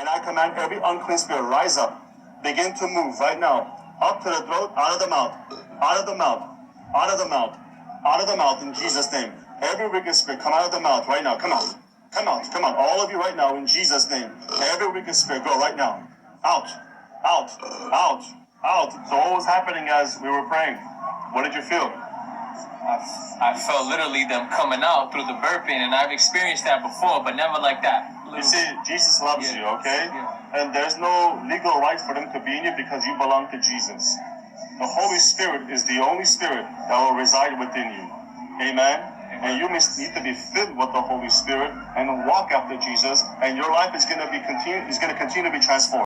And I command every unclean spirit, rise up. Begin to move right now. Up to the throat, out of the mouth. Out of the mouth. Out of the mouth. Out of the mouth in Jesus' name. Every wicked spirit, come out of the mouth right now. Come out. Come out. Come out. All of you right now in Jesus' name. Every wicked spirit, go right now. Out. Out. Out. Out. So what was happening as we were praying? What did you feel? I felt literally them coming out through the burping, and I've experienced that before, but never like that. You see, Jesus loves you, okay? Yeah. And there's no legal right for them to be in you because you belong to Jesus. The Holy Spirit is the only spirit that will reside within you. Amen? And you need to be filled with the Holy Spirit and walk after Jesus, and your life is going to continue to be transformed.